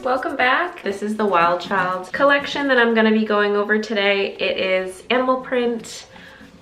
welcome back. This is the Wild Child collection that I'm going to be going over today. It is animal print.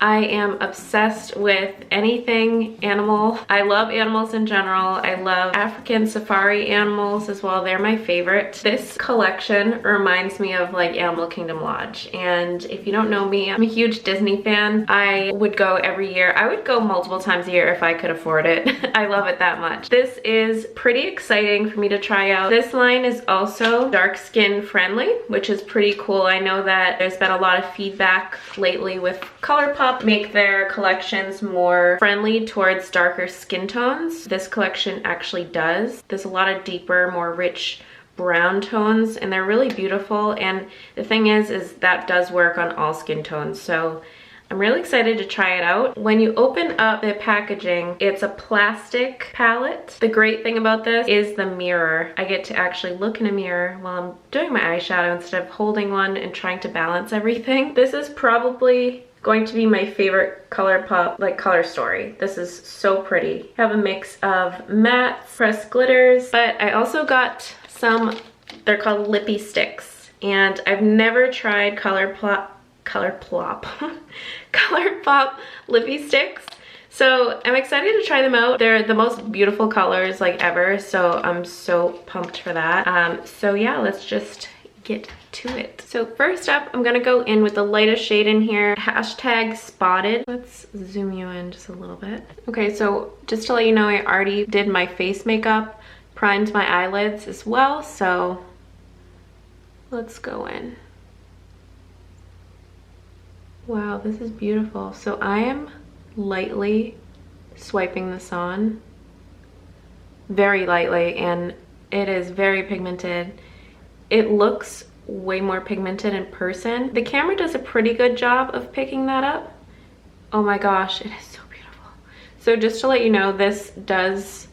I am obsessed with anything animal. I love animals in general. I love African safari animals as well. They're my favorite. This collection reminds me of like Animal Kingdom Lodge. And if you don't know me, I'm a huge Disney fan. I would go every year. I would go multiple times a year if I could afford it. I love it that much. This is pretty exciting for me to try out. This line is also dark skin friendly, which is pretty cool. I know that there's been a lot of feedback lately with Colourpop make their collections more friendly towards darker skin tones. This collection actually does. There's a lot of deeper, more rich brown tones, and they're really beautiful. And the thing is that does work on all skin tones. So I'm really excited to try it out. When you open up the packaging, it's a plastic palette. The great thing about this is the mirror. I get to actually look in a mirror while I'm doing my eyeshadow instead of holding one and trying to balance everything. This is probably going to be my favorite Colourpop, like color story. This is so pretty. I have a mix of mattes, pressed glitters, but I also got some, they're called lippy sticks. And I've never tried Colourpop lippy sticks. So I'm excited to try them out. They're the most beautiful colors like ever. So I'm so pumped for that. So yeah, let's just get to it. So first up, I'm gonna go in with the lightest shade in here, hashtag spotted. Let's zoom you in just a little bit. Okay, so just to let you know, I already did my face makeup, primed my eyelids as well, so let's go in. Wow, this is beautiful. So I am lightly swiping this on, very lightly, and it is very pigmented. It looks way more pigmented in person. The camera does a pretty good job of picking that up. Oh my gosh, it is so beautiful. So just to let you know, this does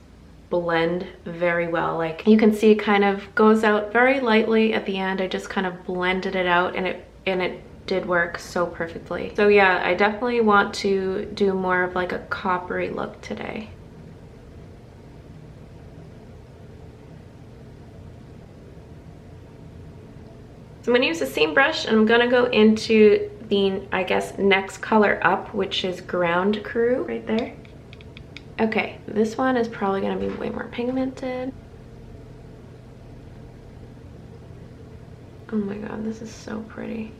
blend very well. Like you can see it kind of goes out very lightly at the end. I just kind of blended it out and it did work so perfectly. So yeah, I definitely want to do more of like a coppery look today. I'm gonna use the same brush and I'm gonna go into the, I guess, next color up, which is Ground Crew right there. Okay, this one is probably gonna be way more pigmented. Oh my god, this is so pretty.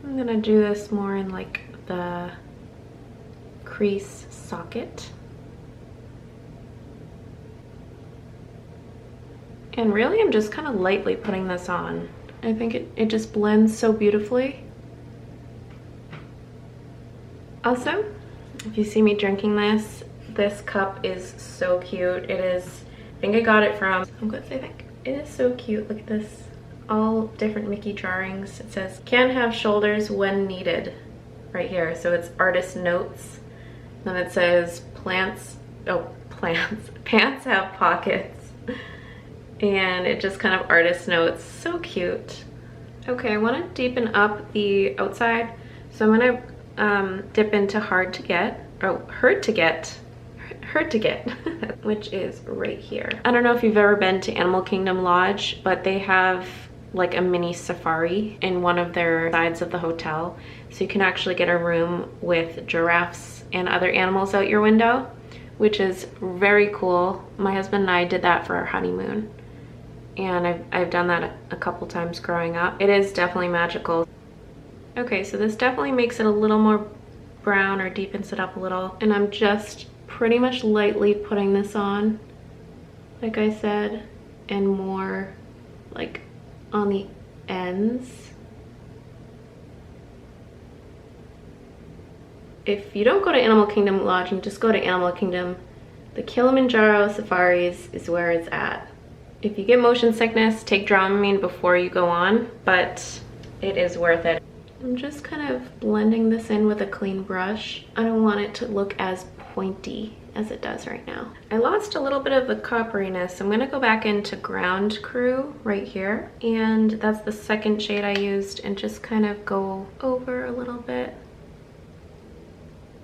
I'm gonna do this more in like the crease socket. And really, I'm just kind of lightly putting this on. I think it just blends so beautifully. Also, if you see me drinking this cup is so cute. It is, I think I got it from Home Goods, I think. It is so cute, look at this. All different Mickey drawings. It says, can have shoulders when needed, right here. So it's artist notes. Then it says, pants have pockets. And it just kind of artist notes, so cute. Okay, I want to deepen up the outside, so I'm gonna dip into Hard to Get, which is right here. I don't know if you've ever been to Animal Kingdom Lodge, but they have like a mini safari in one of their sides of the hotel, so you can actually get a room with giraffes and other animals out your window, which is very cool. My husband and I did that for our honeymoon. And I've done that a couple times growing up. It is definitely magical. Okay, so this definitely makes it a little more brown or deepens it up a little. And I'm just pretty much lightly putting this on, like I said, and more like on the ends. If you don't go to Animal Kingdom Lodge and just go to Animal Kingdom, the Kilimanjaro Safaris is where it's at. If you get motion sickness, take Dramamine before you go on, but it is worth it. I'm just kind of blending this in with a clean brush. I don't want it to look as pointy as it does right now. I lost a little bit of the copperiness. I'm gonna go back into Ground Crew right here, and that's the second shade I used, and just kind of go over a little bit.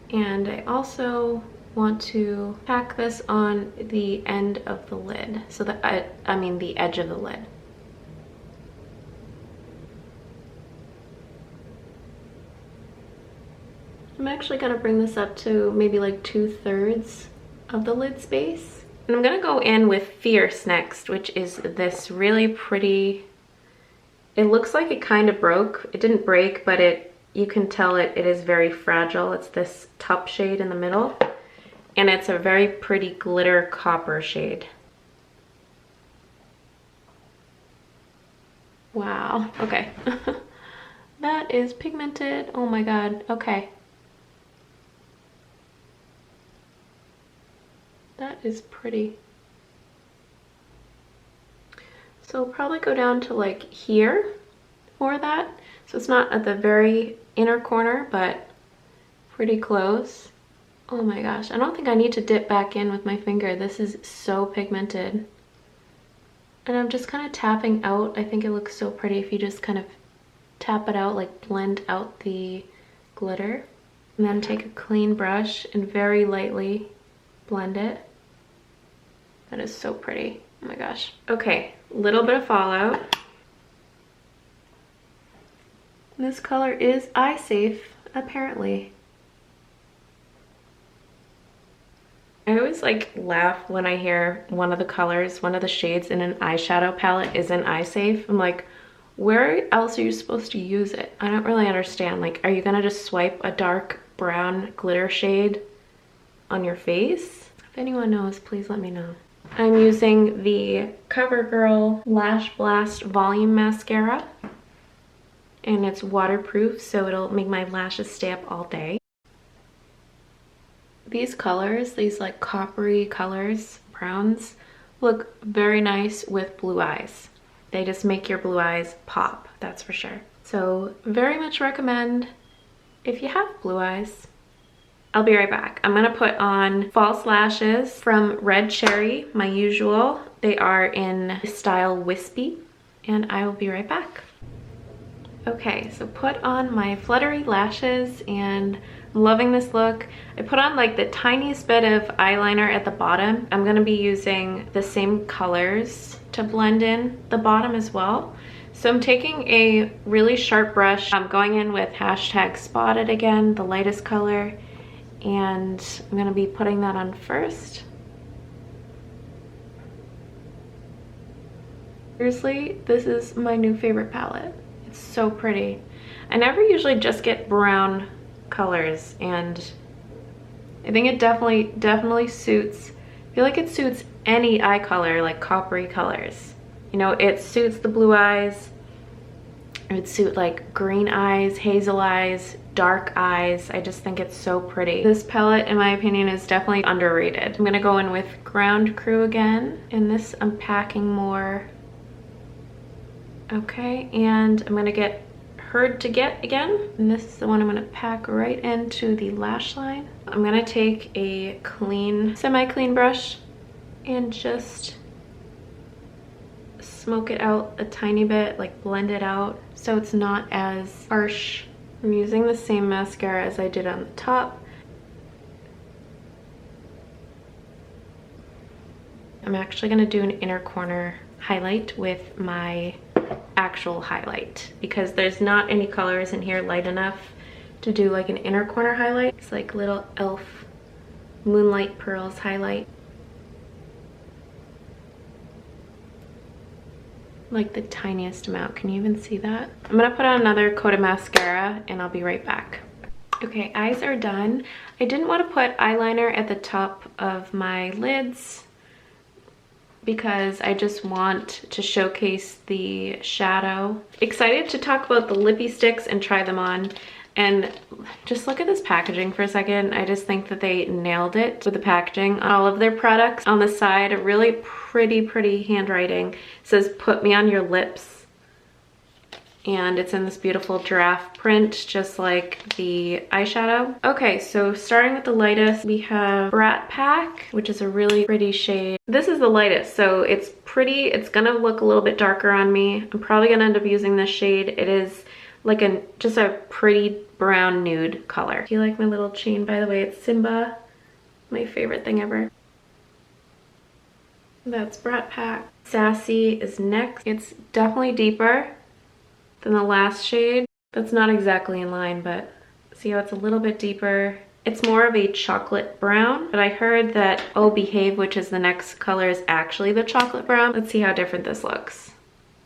And I also want to tack this on the end of the lid. So that, I mean the edge of the lid. I'm actually gonna bring this up to maybe like 2/3 of the lid space. And I'm gonna go in with Fierce next, which is this really pretty, it looks like it kind of broke. It didn't break, but you can tell it is very fragile. It's this top shade in the middle, and it's a very pretty glitter copper shade. Wow, okay. That is pigmented, oh my God, okay. That is pretty. So I'll probably go down to like here for that. So it's not at the very inner corner, but pretty close. Oh my gosh, I don't think I need to dip back in with my finger. This is so pigmented. And I'm just kind of tapping out. I think it looks so pretty if you just kind of tap it out, like blend out the glitter. And then take a clean brush and very lightly blend it. That is so pretty. Oh my gosh. Okay, little bit of fallout. This color is eye safe, apparently. I always like laugh when I hear one of the colors, one of the shades in an eyeshadow palette isn't eye safe. I'm like, where else are you supposed to use it? I don't really understand. Like, are you gonna just swipe a dark brown glitter shade on your face? If anyone knows, please let me know. I'm using the CoverGirl Lash Blast Volume Mascara, and it's waterproof, so it'll make my lashes stay up all day. These colors, these like coppery colors, browns, look very nice with blue eyes. They just make your blue eyes pop, that's for sure. So very much recommend if you have blue eyes. I'll be right back. I'm gonna put on false lashes from Red Cherry, my usual. They are in style wispy, and I will be right back. Okay, so put on my fluttery lashes, and I'm loving this look. I put on like the tiniest bit of eyeliner at the bottom. I'm gonna be using the same colors to blend in the bottom as well. So I'm taking a really sharp brush. I'm going in with hashtag Spotted again, the lightest color. And I'm gonna be putting that on first. Seriously, this is my new favorite palette. It's so pretty. I never usually just get brown colors, and I think it definitely suits, I feel like it suits any eye color, like coppery colors. You know, it suits the blue eyes, it would suit like green eyes, hazel eyes, dark eyes. I just think it's so pretty. This palette, in my opinion, is definitely underrated. I'm gonna go in with Ground Crew again. In this, I'm packing more. Okay, and I'm gonna get Hard to Get again. And this is the one I'm gonna pack right into the lash line. I'm gonna take a clean, semi-clean brush and just smoke it out a tiny bit, like blend it out so it's not as harsh. I'm using the same mascara as I did on the top. I'm actually gonna do an inner corner highlight with my actual highlight because there's not any colors in here light enough to do like an inner corner highlight. It's like little e.l.f. Moonlight Pearls highlight. Like the tiniest amount. Can you even see that? I'm gonna put on another coat of mascara and I'll be right back. Okay, eyes are done. I didn't want to put eyeliner at the top of my lids because I just want to showcase the shadow. Excited to talk about the lippy sticks and try them on. And just look at this packaging for a second. I just think that they nailed it with the packaging on all of their products. On the side, a really pretty handwriting. It says, "Put me on your lips." And it's in this beautiful giraffe print, just like the eyeshadow. Okay, so starting with the lightest, we have Brat Pack, which is a really pretty shade. This is the lightest, so it's pretty. It's gonna look a little bit darker on me. I'm probably gonna end up using this shade. It is like just a pretty brown nude color. Do you like my little chain, by the way? It's Simba My favorite thing ever. That's Brat Pack. Sassy is next. It's definitely deeper than the last shade. That's not exactly in line, but see how it's a little bit deeper. It's more of a chocolate brown, but I heard that Oh Behave, which is the next color, is actually the chocolate brown. Let's see how different this looks.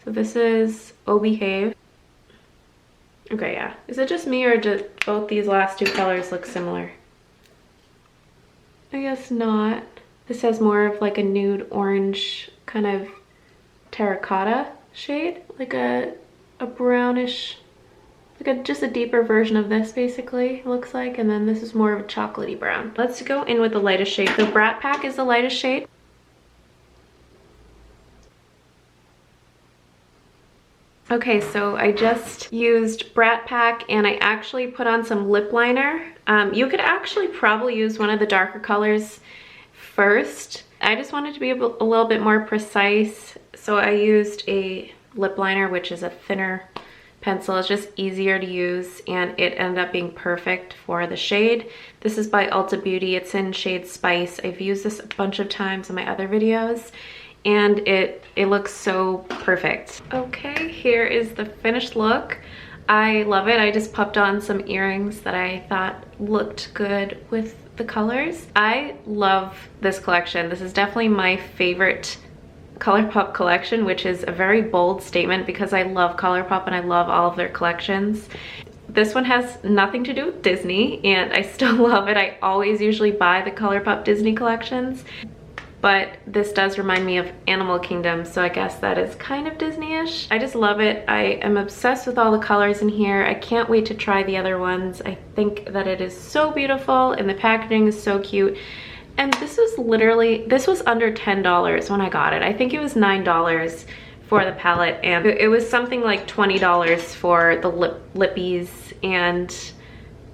So this is Oh Behave. Okay, yeah. Is it just me or do both these last two colors look similar? I guess not. This has more of like a nude orange kind of terracotta shade, like a brownish, like just a deeper version of this basically, it looks like, and then this is more of a chocolatey brown. Let's go in with the lightest shade. The Brat Pack is the lightest shade. Okay, so I just used Brat Pack and I actually put on some lip liner. You could actually probably use one of the darker colors first. I just wanted to be a little bit more precise, so I used a lip liner, which is a thinner pencil. It's just easier to use and it ended up being perfect for the shade. This is by Ulta Beauty. It's in shade Spice. I've used this a bunch of times in my other videos and it looks so perfect. Okay, here is the finished look. I love it. I just popped on some earrings that I thought looked good with the colors. I love this collection. This is definitely my favorite Colourpop collection, which is a very bold statement because I love Colourpop and I love all of their collections. This one has nothing to do with Disney and I still love it. I always usually buy the Colourpop Disney collections, but this does remind me of Animal Kingdom, so I guess that is kind of Disney-ish. I just love it. I am obsessed with all the colors in here. I can't wait to try the other ones. I think that it is so beautiful and the packaging is so cute. And this was literally, this was under $10 when I got it. I think it was $9 for the palette and it was something like $20 for the lippies and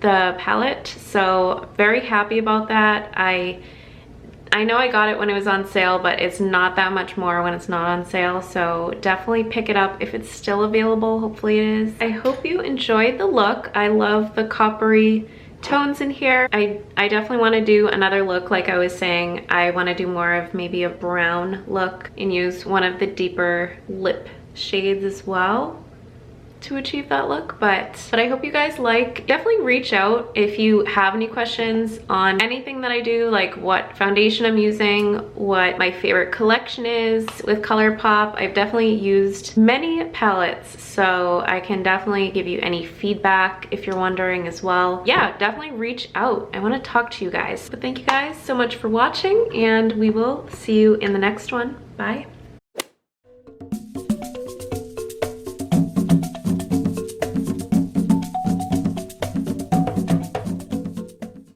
the palette. So very happy about that. I know I got it when it was on sale, but it's not that much more when it's not on sale, so definitely pick it up if it's still available. Hopefully it is. I hope you enjoyed the look. I love the coppery tones in here. I definitely want to do another look. Like I was saying, I want to do more of maybe a brown look and use one of the deeper lip shades as well to achieve that look, but I hope you guys like. Definitely reach out if you have any questions on anything that I do, like what foundation I'm using, what my favorite collection is with Colourpop. I've definitely used many palettes, so I can definitely give you any feedback if you're wondering as well. Yeah, definitely reach out. I want to talk to you guys. But thank you guys so much for watching and we will see you in the next one. Bye.